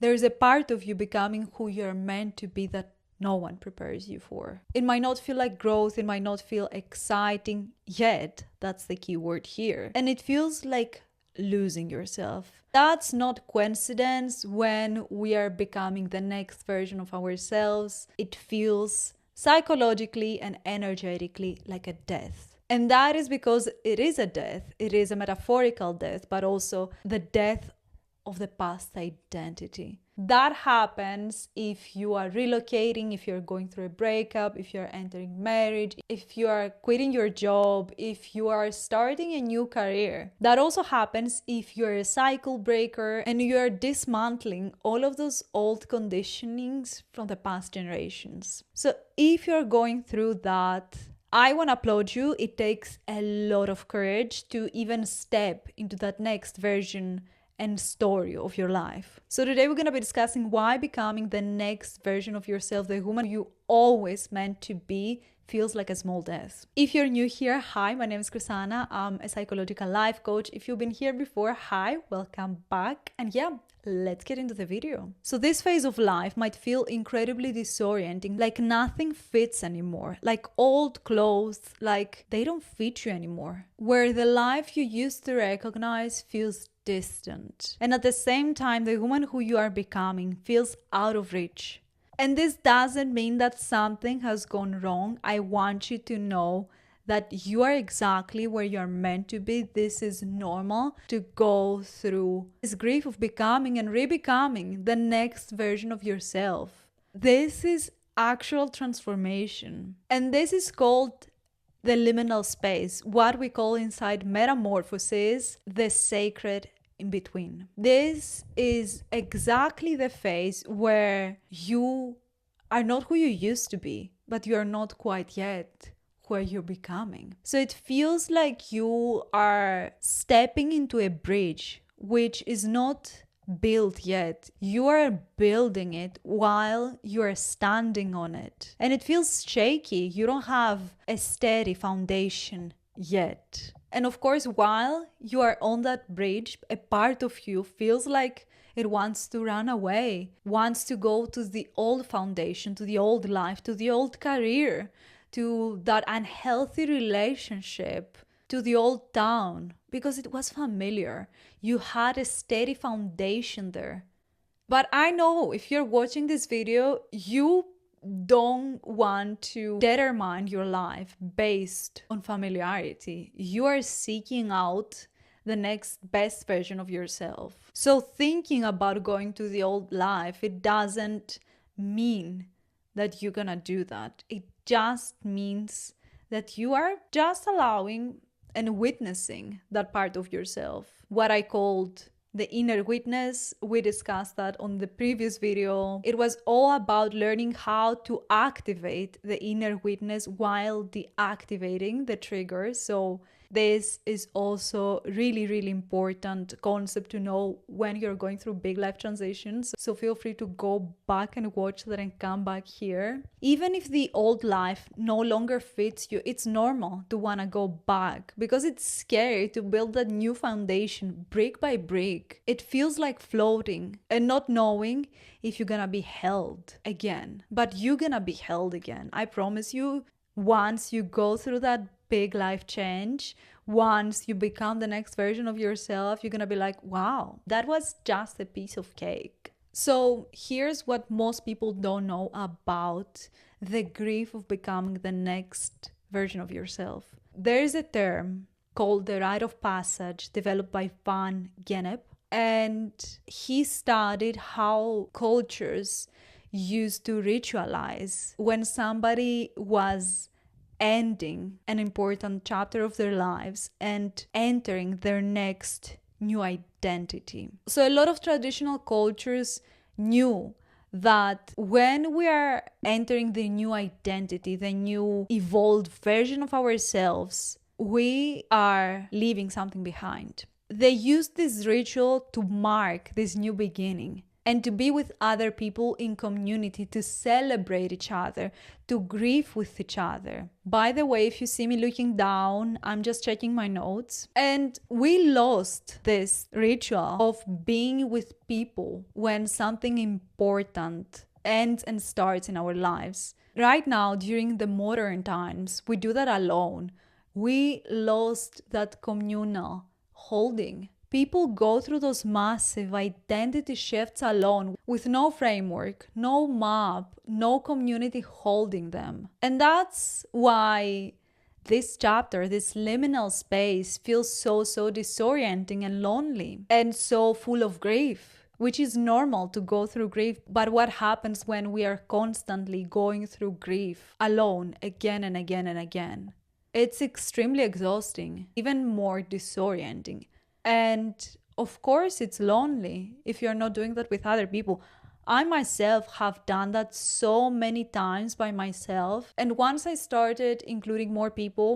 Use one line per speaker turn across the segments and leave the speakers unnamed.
There's a part of you becoming who you're meant to be that no one prepares you for. It might not feel like growth, it might not feel exciting yet. That's the key word here. And it feels like losing yourself. That's not coincidence. When we are becoming the next version of ourselves, it feels psychologically and energetically like a death. And that is because it is a death. It is a metaphorical death, but also the death of the past identity. That happens if you are relocating, if you're going through a breakup, if you're entering marriage, if you are quitting your job, if you are starting a new career. That also happens if you're a cycle breaker and you're dismantling all of those old conditionings from the past generations. So if you're going through that, I want to applaud you. It takes a lot of courage to even step into that next version and story of your life. So today we're going to be discussing why becoming the next version of yourself, the woman you always meant to be, feels like a small death. If you're new here, hi, my name is Chrisana. I'm a psychological life coach. If you've been here before, hi, welcome back. And yeah, let's get into the video. So this phase of life might feel incredibly disorienting, like nothing fits anymore, like old clothes, like they don't fit you anymore, where the life you used to recognize feels distant. And at the same time, the woman who you are becoming feels out of reach. And this doesn't mean that something has gone wrong. I want you to know that you are exactly where you're meant to be. This is normal to go through this grief of becoming and re-becoming the next version of yourself. This is actual transformation. And this is called the liminal space, what we call inside metamorphosis, the sacred in between. This is exactly the phase where you are not who you used to be, but you are not quite yet where you're becoming. So it feels like you are stepping into a bridge which is not built yet. You are building it while you are standing on it. And it feels shaky. You don't have a steady foundation yet. And of course, while you are on that bridge, a part of you feels like it wants to run away, wants to go to the old foundation, to the old life, to the old career, to that unhealthy relationship, to the old town, because it was familiar. You had a steady foundation there. But I know if you're watching this video, you don't want to determine your life based on familiarity. You are seeking out the next best version of yourself. So thinking about going to the old life, it doesn't mean that you're gonna do that. It just means that you are just allowing and witnessing that part of yourself. What I called the inner witness, we discussed that on the previous video. It was all about learning how to activate the inner witness while deactivating the trigger. So this is also really important concept to know when you're going through big life transitions. So feel free to go back and watch that and come back here. Even if the old life no longer fits you, it's normal to want to go back because it's scary to build that new foundation brick by brick. It feels like floating and not knowing if you're gonna be held again. But you're gonna be held again. I promise you, once you go through that big life change, once you become the next version of yourself, you're gonna be like, wow, that was just a piece of cake. So here's what most people don't know about the grief of becoming the next version of yourself. There is a term called the rite of passage developed by Van Gennep, and he studied how cultures used to ritualize when somebody was ending an important chapter of their lives and entering their next new identity. So a lot of traditional cultures knew that when we are entering the new identity, the new evolved version of ourselves, we are leaving something behind. They used this ritual to mark this new beginning. and to be with other people in community, to celebrate each other, to grieve with each other. By the way, if you see me looking down, I'm just checking my notes. And we lost this ritual of being with people when something important ends and starts in our lives. Right now, during the modern times, we do that alone. We lost that communal holding. People go through those massive identity shifts alone with no framework, no map, no community holding them. And that's why this chapter, this liminal space, feels so disorienting and lonely and so full of grief, which is normal to go through grief. But what happens when we are constantly going through grief alone again and again and again? It's extremely exhausting, even more disorienting. And of course, it's lonely if you're not doing that with other people. I myself have done that so many times by myself. And once I started including more people,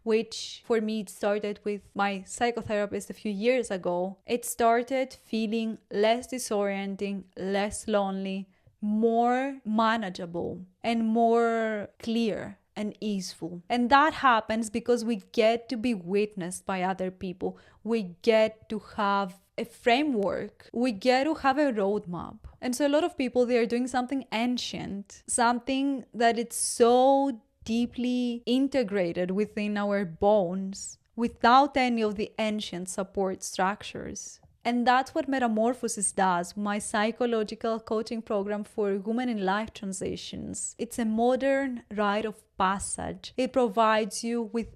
which for me it started with my psychotherapist a few years ago, it started feeling less disorienting, less lonely, more manageable, and more clear and easeful. And that happens because we get to be witnessed by other people. We get to have a framework. We get to have a roadmap. And so a lot of people, they are doing something ancient, something that it's so deeply integrated within our bones without any of the ancient support structures. And that's what Metamorphosis does, my psychological coaching program for women in life transitions. It's a modern rite of passage. It provides you with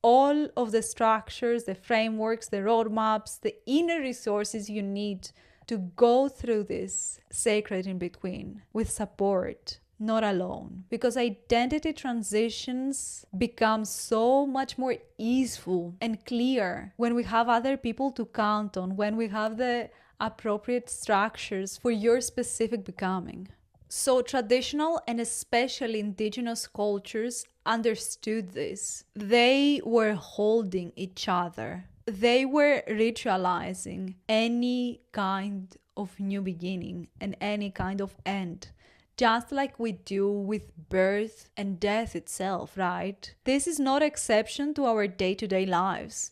all of the structures, the frameworks, the roadmaps, the inner resources you need to go through this sacred in between with support, not alone. Because identity transitions become so much more easeful and clear when we have other people to count on, when we have the appropriate structures for your specific becoming. So traditional and especially indigenous cultures understood this. They were holding each other. They were ritualizing any kind of new beginning and any kind of end, just like we do with birth and death itself, right? This is not exception to our day-to-day lives.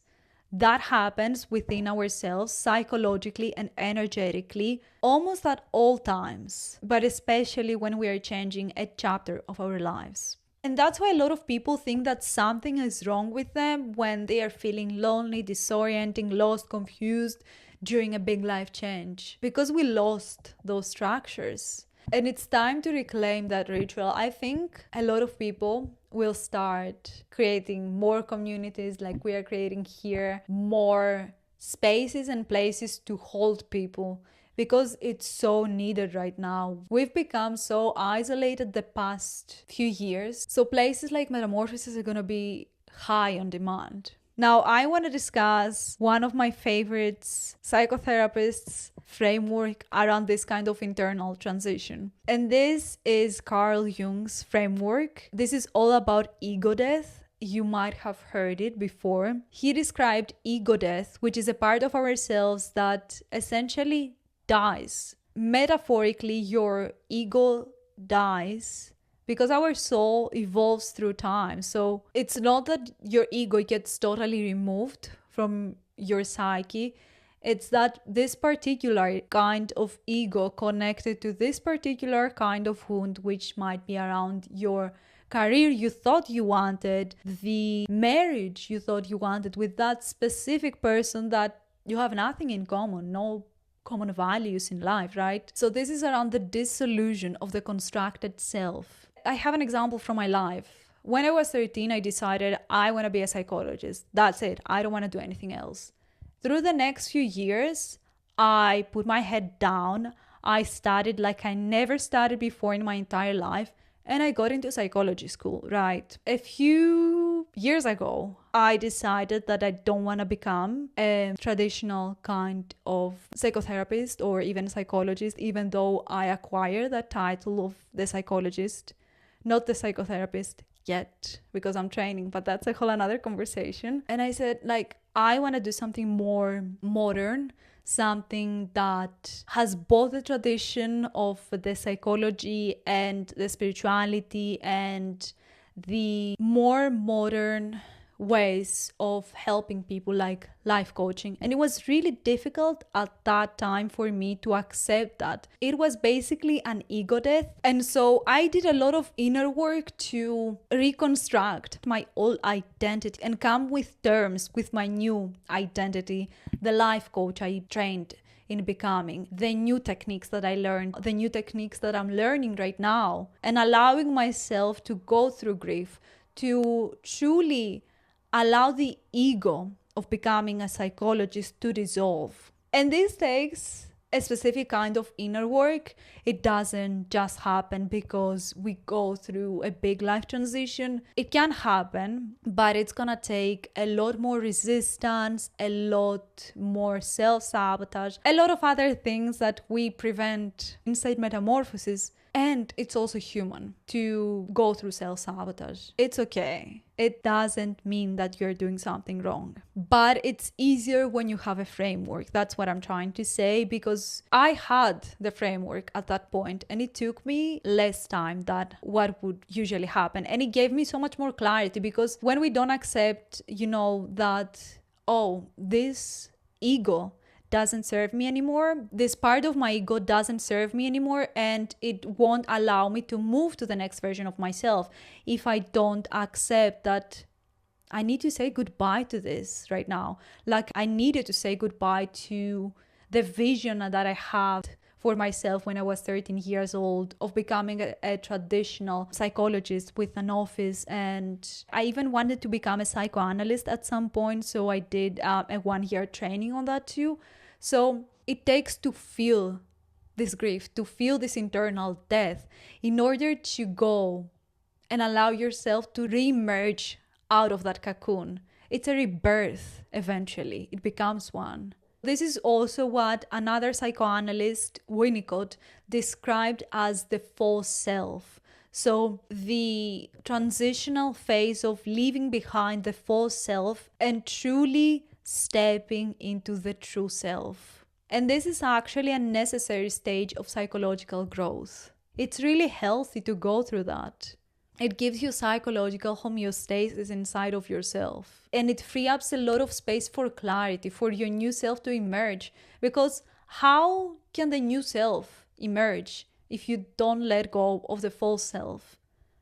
That happens within ourselves psychologically and energetically almost at all times, but especially when we are changing a chapter of our lives. And that's why a lot of people think that something is wrong with them when they are feeling lonely, disorienting, lost, confused during a big life change, because we lost those structures. And it's time to reclaim that ritual. I think a lot of people will start creating more communities like we are creating here, more spaces and places to hold people, because it's so needed right now. We've become so isolated the past few years. So places like Metamorphosis are going to be high on demand. Now, I want to discuss one of my favorites, psychotherapists' framework around this kind of internal transition. And this is Carl Jung's framework. This is all about ego death. You might have heard it before. He described ego death, which is a part of ourselves that essentially dies. Metaphorically, your ego dies because our soul evolves through time. So it's not that your ego gets totally removed from your psyche. It's that this particular kind of ego connected to this particular kind of wound, which might be around your career you thought you wanted, the marriage you thought you wanted with that specific person that you have nothing in common, no common values in life, right? So this is around the dissolution of the constructed self. I have an example from my life. When I was 13, I decided I want to be a psychologist. That's it. I don't want to do anything else. Through the next few years, I put my head down. I studied like I never studied before in my entire life. And I got into psychology school, right? A few years ago, I decided that I don't want to become a traditional kind of psychotherapist or even psychologist, even though I acquired that title of the psychologist, not the psychotherapist. yet because I'm training, but that's a whole another conversation. And I said, like, I want to do something more modern, something that has both the tradition of the psychology and the spirituality and the more modern ways of helping people, like life coaching. And it was really difficult at that time for me to accept that it was basically an ego death. And so I did a lot of inner work to reconstruct my old identity and come with terms with my new identity, the life coach I trained in becoming, the new techniques that I learned, the new techniques that I'm learning right now, and allowing myself to go through grief, to truly allow the ego of becoming a psychologist to dissolve. And this takes a specific kind of inner work. It doesn't just happen because we go through a big life transition. It can happen, but it's gonna take a lot more resistance, a lot more self-sabotage, a lot of other things that we prevent inside metamorphosis. And it's also human to go through self-sabotage. It's okay. It doesn't mean that you're doing something wrong. But it's easier when you have a framework. That's what I'm trying to say, because I had the framework at that point and it took me less time than what would usually happen. And it gave me so much more clarity, because when we don't accept, that, oh, this ego doesn't serve me anymore, this part of my ego doesn't serve me anymore, and it won't allow me to move to the next version of myself if I don't accept that I need to say goodbye to this right now. Like, I needed to say goodbye to the vision that I had for myself when I was 13 years old of becoming a traditional psychologist with an office. And I even wanted to become a psychoanalyst at some point, so I did a 1-year training on that too. So it takes to feel this grief, to feel this internal death, in order to go and allow yourself to re-emerge out of that cocoon. It's a rebirth eventually. It becomes one. This is also what another psychoanalyst, Winnicott, described as the false self. So the transitional phase of leaving behind the false self and truly stepping into the true self. And this is actually a necessary stage of psychological growth. It's really healthy to go through that. It gives you psychological homeostasis inside of yourself. And it frees up a lot of space for clarity, for your new self to emerge. Because how can the new self emerge if you don't let go of the false self?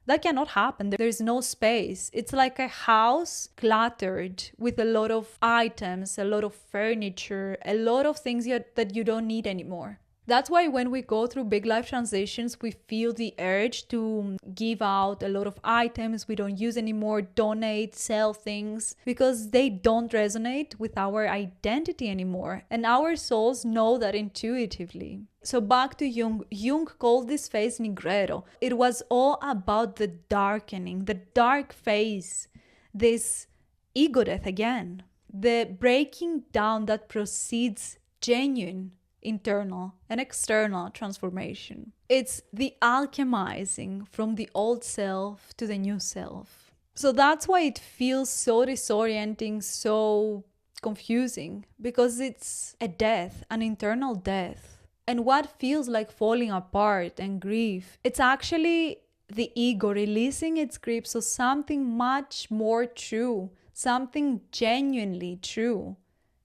That cannot happen. There's no space. It's like a house cluttered with a lot of items, a lot of furniture, a lot of things that you don't need anymore. That's why when we go through big life transitions, we feel the urge to give out a lot of items we don't use anymore, donate, sell things, because they don't resonate with our identity anymore. And our souls know that intuitively. So back to Jung. Jung called this phase nigredo. It was all about the darkening, the dark phase, this ego death again, the breaking down that precedes genuine internal and external transformation. It's the alchemizing from the old self to the new self. So that's why it feels so disorienting, so confusing, because it's a death, an internal death. And what feels like falling apart and grief, it's actually the ego releasing its grip so something much more true, something genuinely true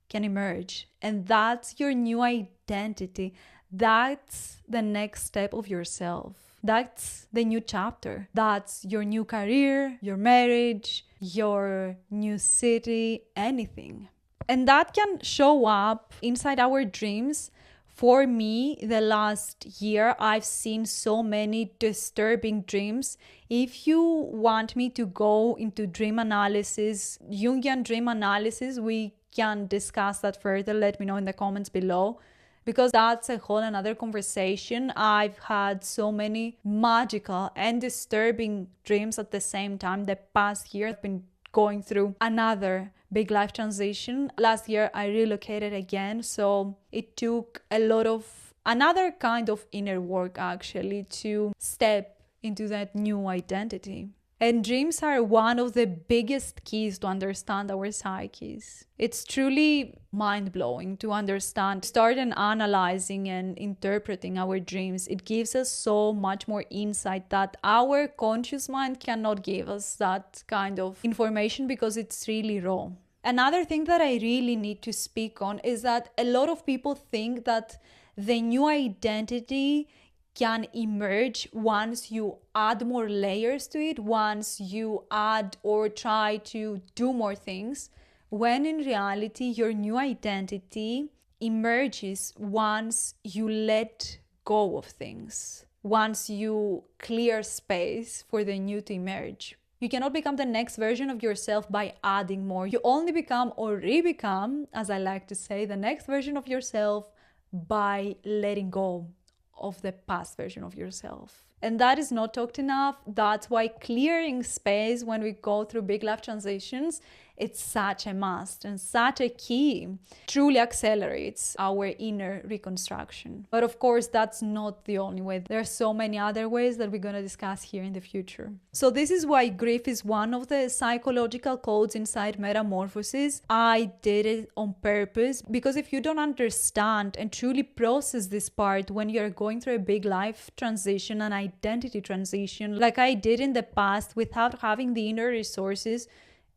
can emerge. And that's your new identity. That's the next step of yourself. That's the new chapter. That's your new career, your marriage, your new city, anything. And that can show up inside our dreams. For me, the last year, I've seen so many disturbing dreams. If you want me to go into dream analysis, Jungian dream analysis, we can discuss that further. Let me know in the comments below, because that's a whole another conversation. I've had so many magical and disturbing dreams at the same time. The past year, I've been going through another big life transition. Last year, I relocated again, so it took a lot of another kind of inner work actually to step into that new identity. And dreams are one of the biggest keys to understand our psyches. It's truly mind-blowing to understand, start and analyzing and interpreting our dreams. It gives us so much more insight that our conscious mind cannot give us that kind of information because it's really raw. Another thing that I really need to speak on is that a lot of people think that the new identity can emerge once you add more layers to it, once you add or try to do more things, when in reality your new identity emerges once you let go of things, once you clear space for the new to emerge. You cannot become the next version of yourself by adding more. You only become or re-become, as I like to say, the next version of yourself by letting go of the past version of yourself. And that is not talked enough. That's why clearing space when we go through big life transitions, it's such a must and such a key. Truly accelerates our inner reconstruction. But of course, that's not the only way. There are so many other ways that we're going to discuss here in the future. So this is why grief is one of the psychological codes inside Metamorphosis. I did it on purpose because if you don't understand and truly process this part when you're going through a big life transition, an identity transition, like I did in the past without having the inner resources,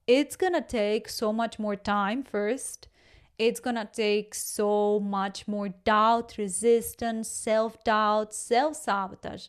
it's gonna take so much more time first. It's gonna take so much more doubt, resistance, self-doubt, self-sabotage.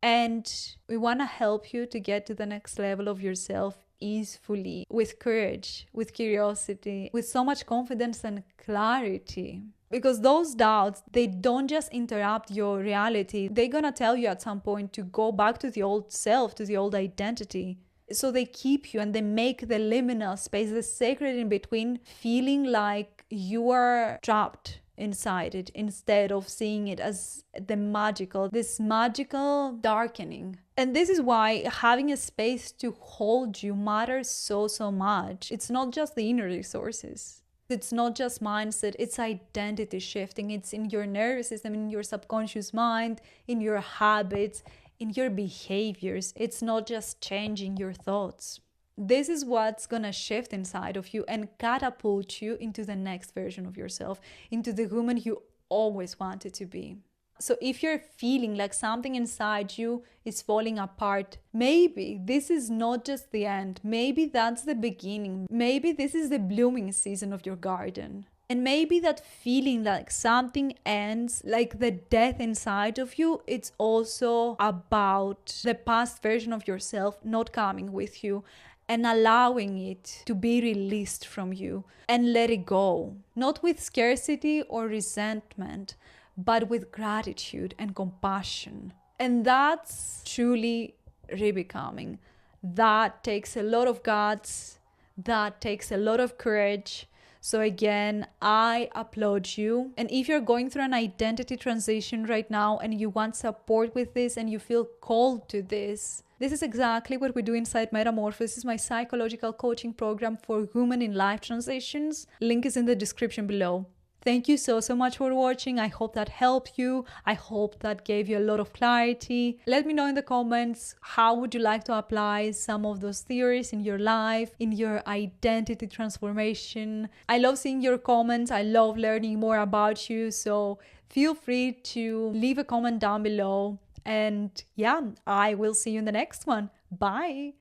And we wanna help you to get to the next level of yourself easily, with courage, with curiosity, with so much confidence and clarity. Because those doubts, they don't just interrupt your reality. They're gonna tell you at some point to go back to the old self, to the old identity. So they keep you and they make the liminal space, the sacred in between, feeling like you are trapped inside it instead of seeing it as the magical, this magical darkening. And this is why having a space to hold you matters so much. It's not just the inner resources. It's not just mindset, it's identity shifting. It's in your nervous system, in your subconscious mind, in your habits, in your behaviors. It's not just changing your thoughts. This is what's gonna shift inside of you and catapult you into the next version of yourself, into the woman you always wanted to be. So if you're feeling like something inside you is falling apart, maybe this is not just the end. Maybe that's the beginning. Maybe this is the blooming season of your garden. And maybe that feeling like something ends, like the death inside of you, it's also about the past version of yourself not coming with you and allowing it to be released from you and let it go. Not with scarcity or resentment, but with gratitude and compassion. And that's truly rebecoming. That takes a lot of guts. That takes a lot of courage. So again, I applaud you. And if you're going through an identity transition right now and you want support with this and you feel called to this, this is exactly what we do inside Metamorphosis, my psychological coaching program for women in life transitions. Link is in the description below. Thank you so much for watching. I hope that helped you. I hope that gave you a lot of clarity. Let me know in the comments, how would you like to apply some of those theories in your life, in your identity transformation? I love seeing your comments. I love learning more about you. So feel free to leave a comment down below. And yeah, I will see you in the next one. Bye.